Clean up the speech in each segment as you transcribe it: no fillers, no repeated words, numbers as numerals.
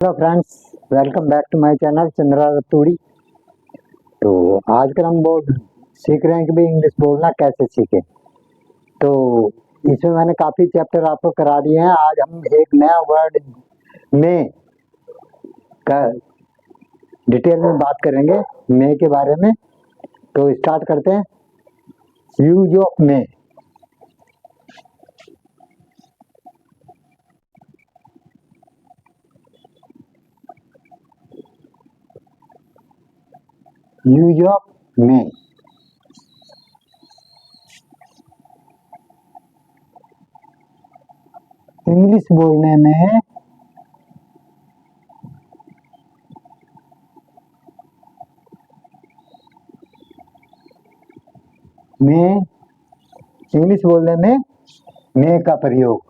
Hello friends, welcome back to my channel Chandra Raturi. तो आजकल हम बोर्ड सीख रहे हैं कि भाई इंग्लिश बोलना कैसे सीखें। तो इसमें मैंने काफ़ी चैप्टर आपको करा दिए हैं। आज हम एक नया वर्ड में का डिटेल में बात करेंगे, मे के बारे में। तो स्टार्ट करते हैं। Use of May. Use of May. English बोलने में में इंग्लिश बोलने में मे का प्रयोग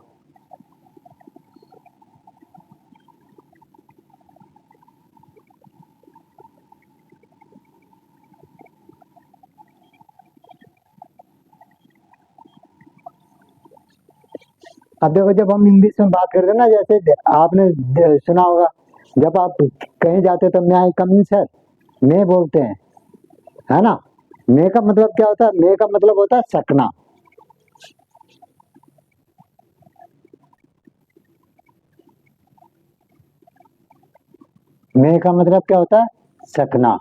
अब देखो, जब हम इंग्लिश में बात करते हैं ना, जैसे आपने सुना होगा, जब आप कहीं जाते हो तो मैं आई कम इन सर, मैं बोलते हैं, है ना। मैं का मतलब क्या होता है? मैं का मतलब होता है सकना। मैं का मतलब क्या होता है? सकना।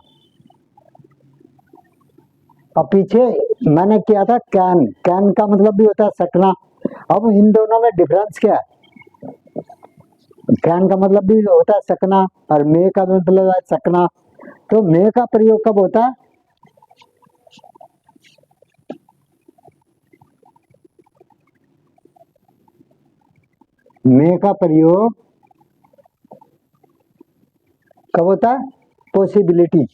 और पीछे मैंने किया था कैन। कैन का मतलब भी होता है सकना। अब इन दोनों में डिफरेंस क्या है? कैन का मतलब भी होता है सकना और मे का मतलब है सकना। तो मे का प्रयोग कब होता है? मे का प्रयोग कब होता है? पॉसिबिलिटी।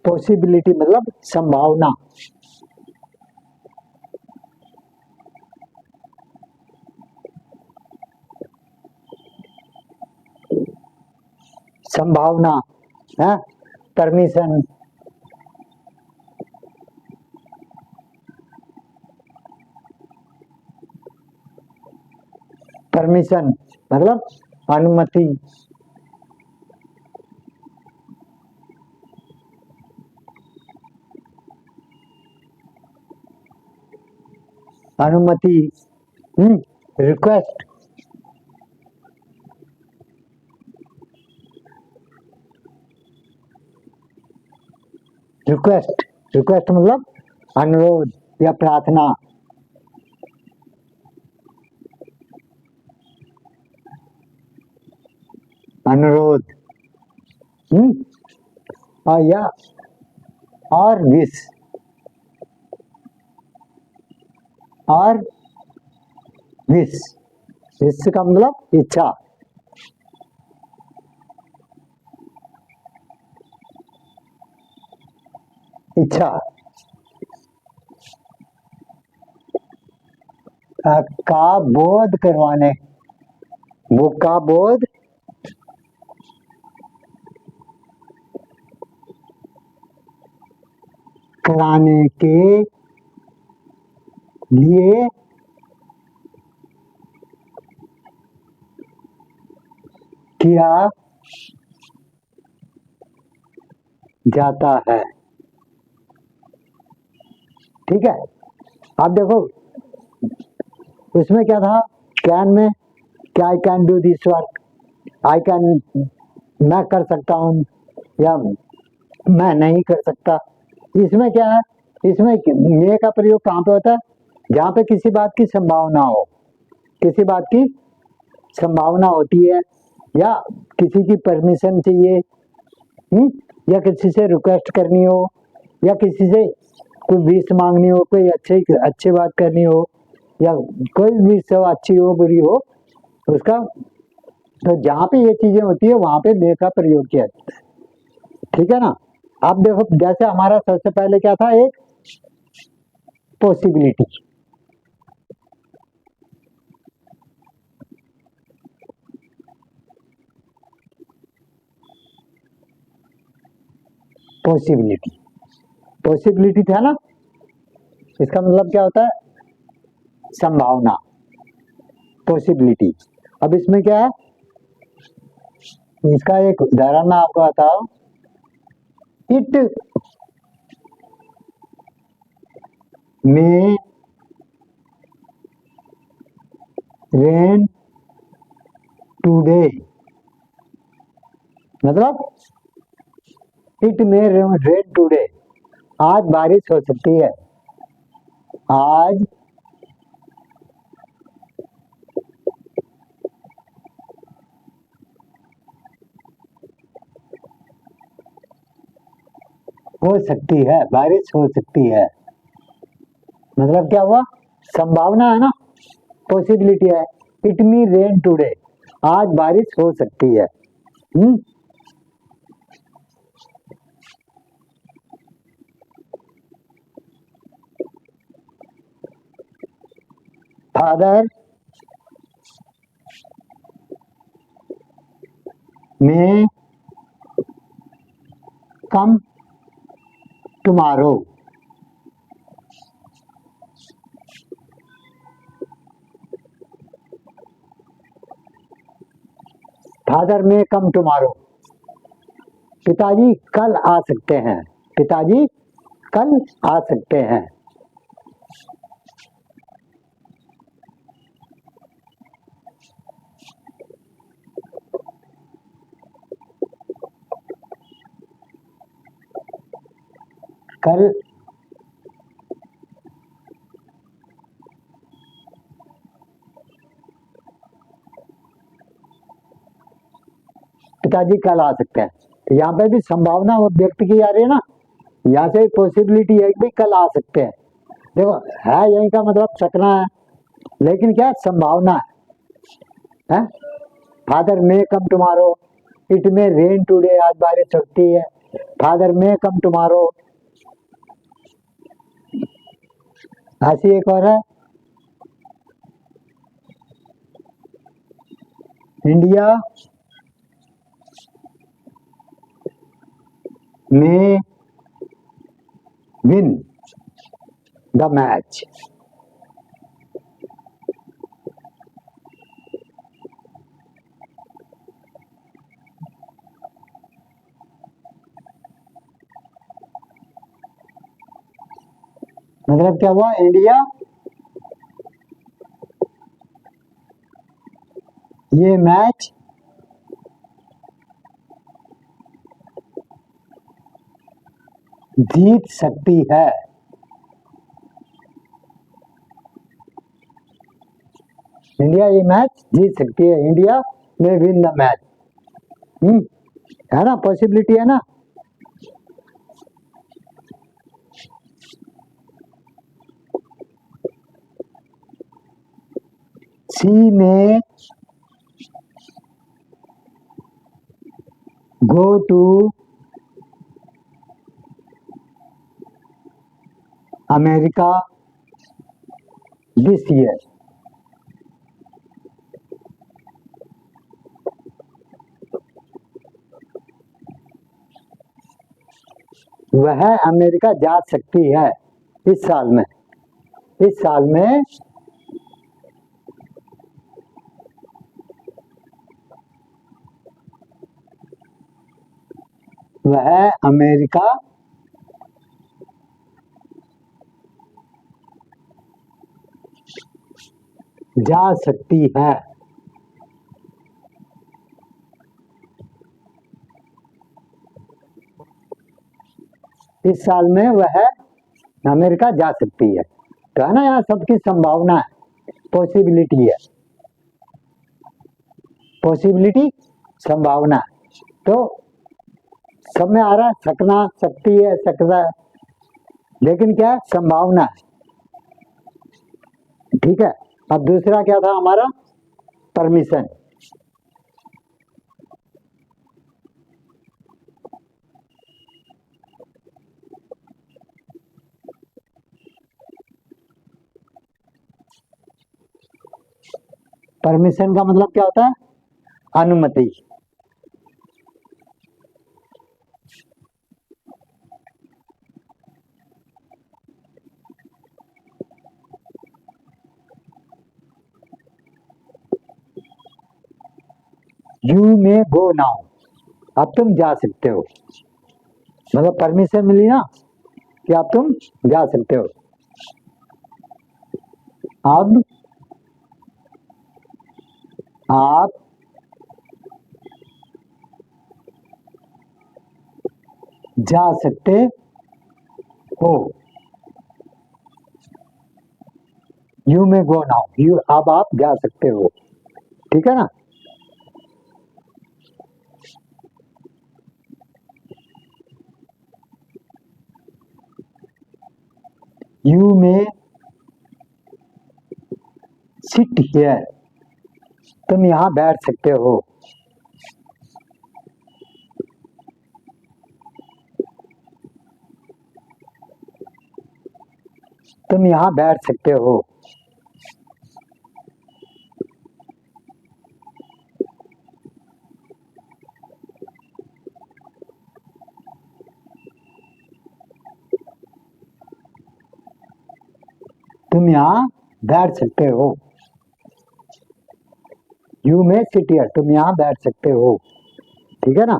पॉसिबिलिटी मतलब संभावना। संभावना है। परमिशन। परमिशन मतलब अनुमति। अनुमति। रिक्वेस्ट। रिक्वेस्ट। रिक्वेस्ट मतलब अनुरोध या प्रार्थना। अनुरोध। हम्म और या और विश। और विश। विश का मतलब इच्छा। इच्छा। का बोध करवाने। वो का बोध कराने के लिए किया जाता है। ठीक है। अब देखो, उसमें क्या था? कैन में क्या? I can do this work. I can, मैं कर सकता हूँ या मैं नहीं कर सकता। इसमें क्या है? इसमें मे का प्रयोग कहाँ पे होता है? जहाँ पे किसी बात की संभावना हो। किसी बात की संभावना होती है, या किसी की परमिशन चाहिए, या किसी से रिक्वेस्ट करनी हो, या किसी से कोई विश मांगनी हो, कोई अच्छी बात करनी हो, या कोई भी सब अच्छी हो बुरी हो उसका। तो जहाँ पे ये चीजें होती है वहां पे मे का प्रयोग किया जाता है। ठीक है ना। अब देखो, जैसे हमारा सबसे पहले क्या था? एक पॉसिबिलिटी। पॉसिबिलिटी। पॉसिबिलिटी था ना। इसका मतलब क्या होता है? संभावना, पॉसिबिलिटी। अब इसमें क्या है, इसका एक उदाहरण मैं आपको बताऊं। इट मे रेन टूडे, मतलब इट मे रेन टूडे, आज बारिश हो सकती है, आज हो सकती है, बारिश हो सकती है। मतलब क्या हुआ, संभावना है ना, पॉसिबिलिटी है। इट मी रेन टुडे, आज बारिश हो सकती है। फादर मे कम टुमारो, फादर मे कम टुमारो, पिताजी कल आ सकते हैं, पिताजी कल आ सकते हैं। कल पिताजी कल आ सकते हैं, तो यहाँ पे भी संभावना व्यक्त की जा रही है ना, यहाँ से पॉसिबिलिटी है कि भाई कल आ सकते हैं। देखो है यही का मतलब सकना है, लेकिन क्या संभावना है। Father may come tomorrow, it may rain today, आज बारिश सकती है, फादर मे कम टुमारो। ऐसी एक और है, India may win the match, मतलब क्या हुआ, इंडिया ये मैच जीत सकती है, इंडिया ये मैच जीत सकती है, India may win the match. है ना, पॉसिबिलिटी है ना। सी में go to America this year, वह अमेरिका जा सकती है इस साल में, इस साल में वह अमेरिका जा सकती है, इस साल में वह अमेरिका जा सकती है। तो है ना, यहाँ सबकी संभावना है, पॉसिबिलिटी है, पॉसिबिलिटी संभावना। तो सब में आ रहा है, सकना, सकती है, सकता है, लेकिन क्या है, संभावना है। ठीक है। अब दूसरा क्या था हमारा, परमिशन। परमिशन का मतलब क्या होता है, अनुमति। यू मे गो नाउ, अब तुम जा सकते हो, मतलब परमिशन मिली ना कि अब तुम जा सकते हो। अब आप जा सकते हो, you may go now, you अब आप जा सकते हो, ठीक है ना। यू मे सिट हियर, तुम यहाँ बैठ सकते हो, तुम यहाँ बैठ सकते हो। तुम यहाँ बैठ सकते हो, यू मे सिट हियर, तुम यहाँ बैठ सकते हो, ठीक है ना।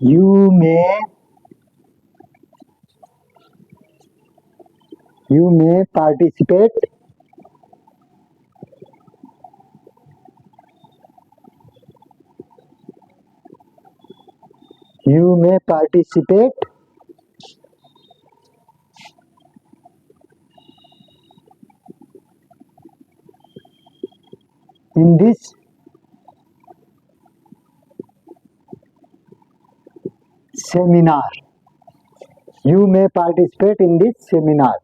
You may participate in this seminar, you may participate in this seminar।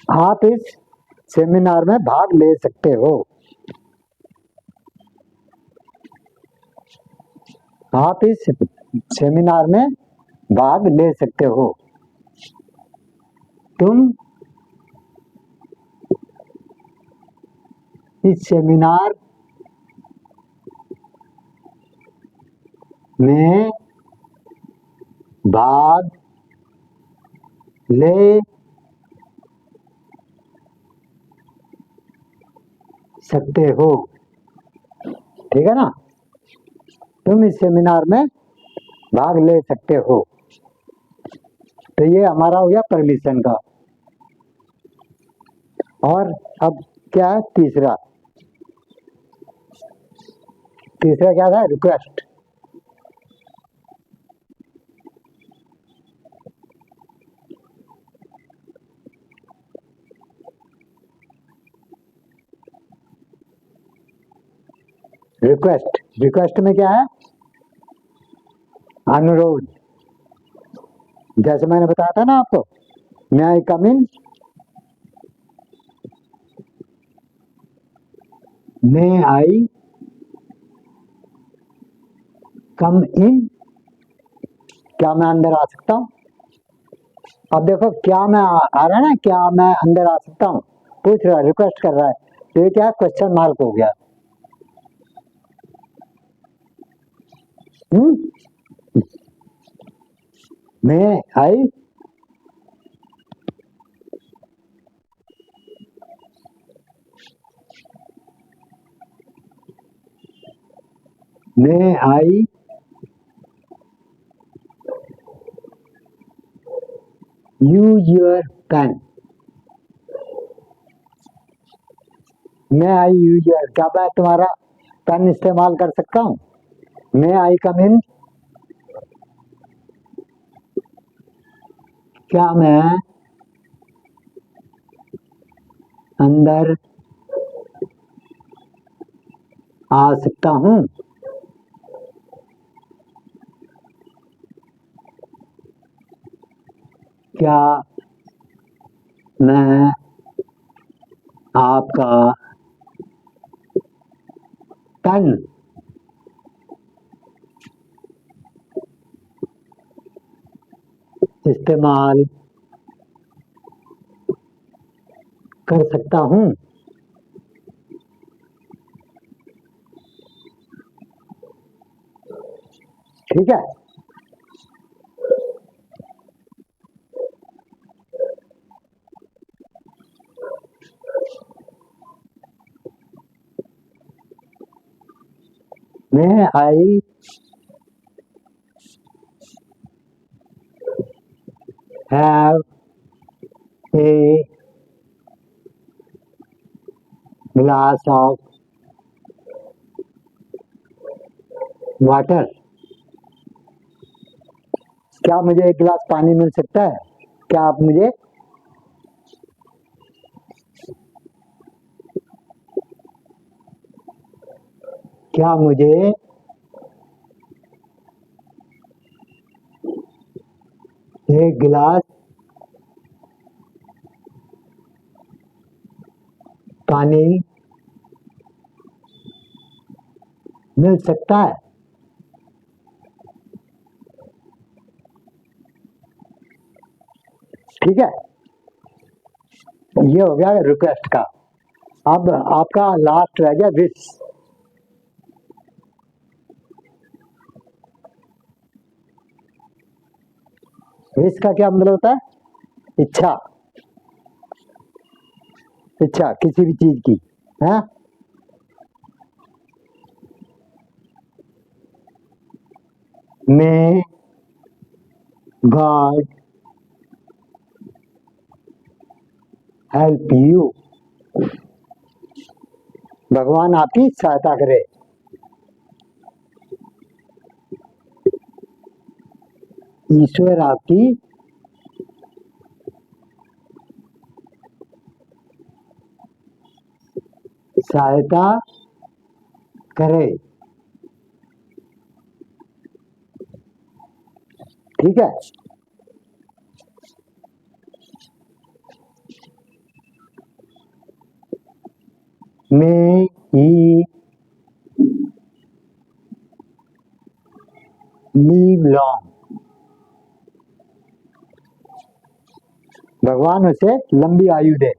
आप इस सेमिनार में भाग ले सकते हो, आप इस सेमिनार में भाग ले सकते हो। तुम इस सेमिनार में भाग ले सकते हो, ठीक है ना। तुम इस सेमिनार में भाग ले सकते हो, तो ये हमारा हो गया परमिशन का। और अब क्या है तीसरा क्या था, रिक्वेस्ट। रिक्वेस्ट में क्या है, अनुरोध। जैसे मैंने बताया था ना आपको, मे आई कम इन, मे आई कम इन, क्या मैं अंदर आ सकता हूँ। अब देखो क्या मैं आ रहा है ना, क्या मैं अंदर आ सकता हूँ, पूछ रहा है, रिक्वेस्ट कर रहा है, तो ये क्या क्वेश्चन मार्क हो गया। May I use your pen, may I use your, क्या मैं तुम्हारा पेन इस्तेमाल कर सकता हूँ। मे आई कम इन, क्या मैं अंदर आ सकता हूँ। क्या मैं आपका पेन इस्तेमाल कर सकता हूँ। ठीक है, May I have a glass of water? क्या मुझे एक गिलास पानी मिल सकता है? क्या आप मुझे एक गिलास पानी मिल सकता है? ठीक है, ये हो गया रिक्वेस्ट का। अब आपका लास्ट रह गया विश। विश का क्या मतलब होता है? इच्छा, इच्छा किसी भी चीज की है। मे गॉड हेल्प यू, भगवान आपकी सहायता करे। ईश्वर आपकी सहायता करे। ठीक है, मे ही लीव लॉन्ग, भगवान उसे लंबी आयु दे।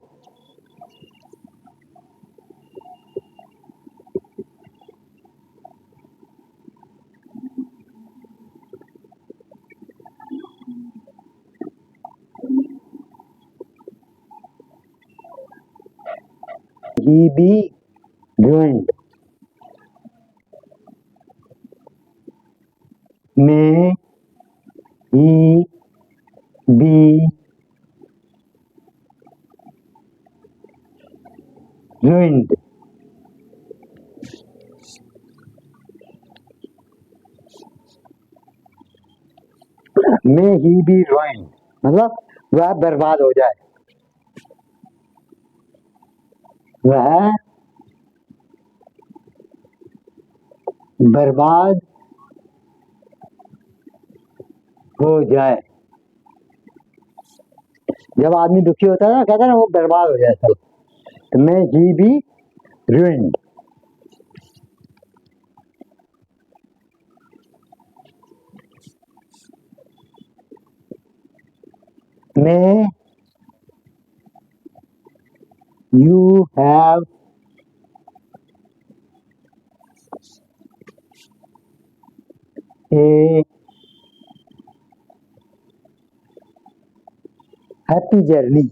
He be ruined, may he be ruined, may he be ruined मतलब वह बर्बाद हो जाए, वह बर्बाद हो जाए। जब आदमी दुखी होता है ना, कहता है ना वो बर्बाद हो जाए सब, तो मे ही B ruined। May you have a happy journey,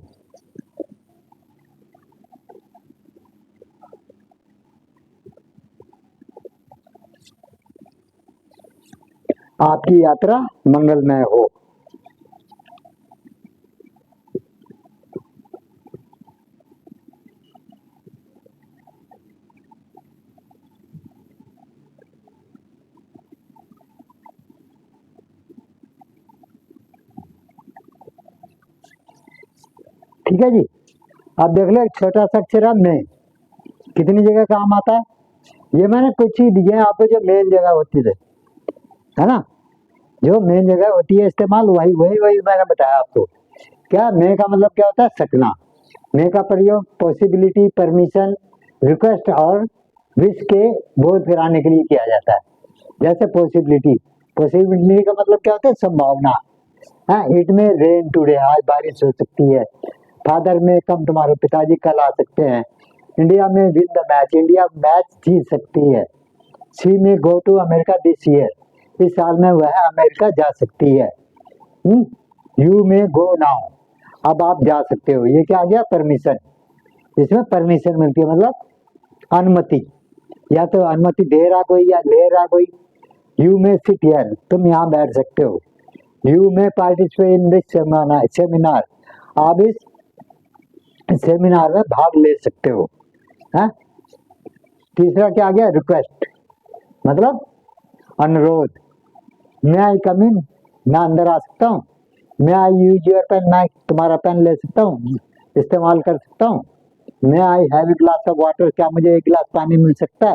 आपकी यात्रा मंगलमय हो। ठीक है जी, अब देख लो एक छोटा सा अक्षर है मैं, कितनी जगह काम आता है। ये मैंने कुछ ही दिए हैं आपको जो मेन जगह होती है ना, जो मेन जगह होती है इस्तेमाल, वही वही वही मैंने बताया आपको। क्या मे का मतलब क्या होता है? सकना। मे का प्रयोग पॉसिबिलिटी, परमिशन, रिक्वेस्ट और विश के बोध फिराने के लिए किया जाता है। जैसे पॉसिबिलिटी, पॉसिबिलिटी का मतलब क्या होता है? संभावना। इट में रेन टुडे, आज बारिश हो सकती है। फादर में कम, तुम्हारे पिताजी कल आ सकते हैं। India may win the match, India match जीत सकती है। She may go to America this year, इस साल में वह अमेरिका जा सकती है। यू में गो नाउ, अब आप जा सकते हो। ये क्या आ गया? परमिशन। इसमें परमिशन मिलती है मतलब अनुमति, या तो अनुमति दे रहा कोई या ले रहा कोई। यू मे सिट हियर, तुम यहाँ बैठ सकते हो। You may participate in this seminar, आप इस सेमिनार में भाग ले सकते हो। है? तीसरा क्या आ गया? रिक्वेस्ट, मतलब अनुरोध। मैं आई कम इन, मैं अंदर आ सकता हूँ। मैं आई यूज योर पेन, मैं तुम्हारा पेन ले सकता हूँ, इस्तेमाल कर सकता हूँ। मैं I have a glass of water, क्या मुझे एक गिलास पानी मिल सकता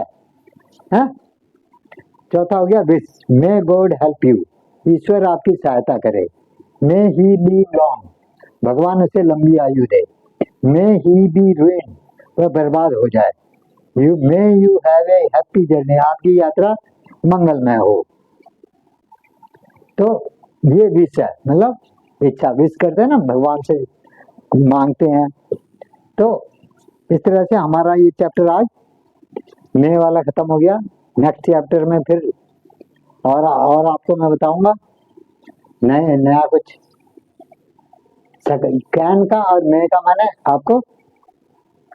है? चौथा हो गया wish, may God help you, ईश्वर आपकी सहायता करे। मे ही लीव लॉन्ग, भगवान उसे लंबी आयु दे। मे ही बी रुइन, वह बर्बाद हो जाए। May you have a happy journey, आपकी यात्रा मंगलमय हो। तो ये विश है, मतलब इच्छा। विश करते हैं ना, भगवान से मांगते हैं। तो इस तरह से हमारा ये चैप्टर आज मे वाला खत्म हो गया। नेक्स्ट चैप्टर में फिर और आपको मैं बताऊंगा नया कुछ। कैन का और मे का मैंने आपको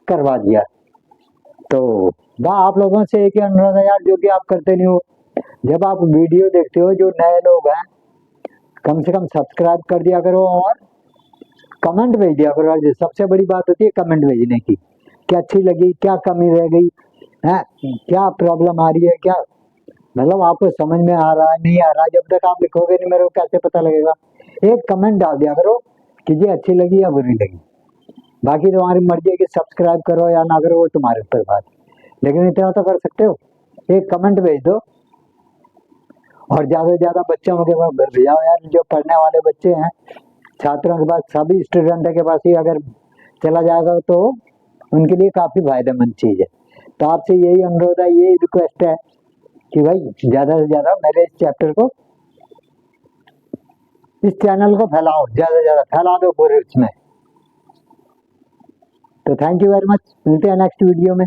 करवा दिया। तो वह आप लोगों से एक ही अनुरोध है यार, जो कि आप करते नहीं हो। जब आप वीडियो देखते हो, जो नए लोग हैं, कम से कम सब्सक्राइब कर दिया करो और कमेंट भेज दिया करो। सबसे बड़ी बात होती है कमेंट भेजने की, क्या अच्छी लगी, क्या कमी रह गई है, क्या प्रॉब्लम आ रही है, क्या मतलब आपको समझ में आ रहा है नहीं आ रहा है। जब तक आप लिखोगे नहीं, मेरे को कैसे पता लगेगा? एक कमेंट डाल दिया करो कि ये अच्छी लगी या बुरी लगी। बाकी तुम्हारी मर्जी है कि सब्सक्राइब करो या ना करो, वो तुम्हारे ऊपर बात, लेकिन इतना तो कर सकते हो, एक कमेंट भेज दो। और ज्यादा से ज्यादा बच्चों के पास भेजाओ यार, जो पढ़ने वाले बच्चे हैं, छात्रों के पास, सभी स्टूडेंट के पास ही अगर चला जाएगा तो उनके लिए काफी फायदेमंद चीज है। तो आपसे यही अनुरोध है, यही रिक्वेस्ट है कि भाई ज्यादा से ज्यादा मेरे इस चैप्टर को, इस चैनल को फैलाओ, ज्यादा से ज्यादा फैला दो पूरे उसमें। तो थैंक यू वेरी मच, मिलते हैं नेक्स्ट वीडियो में।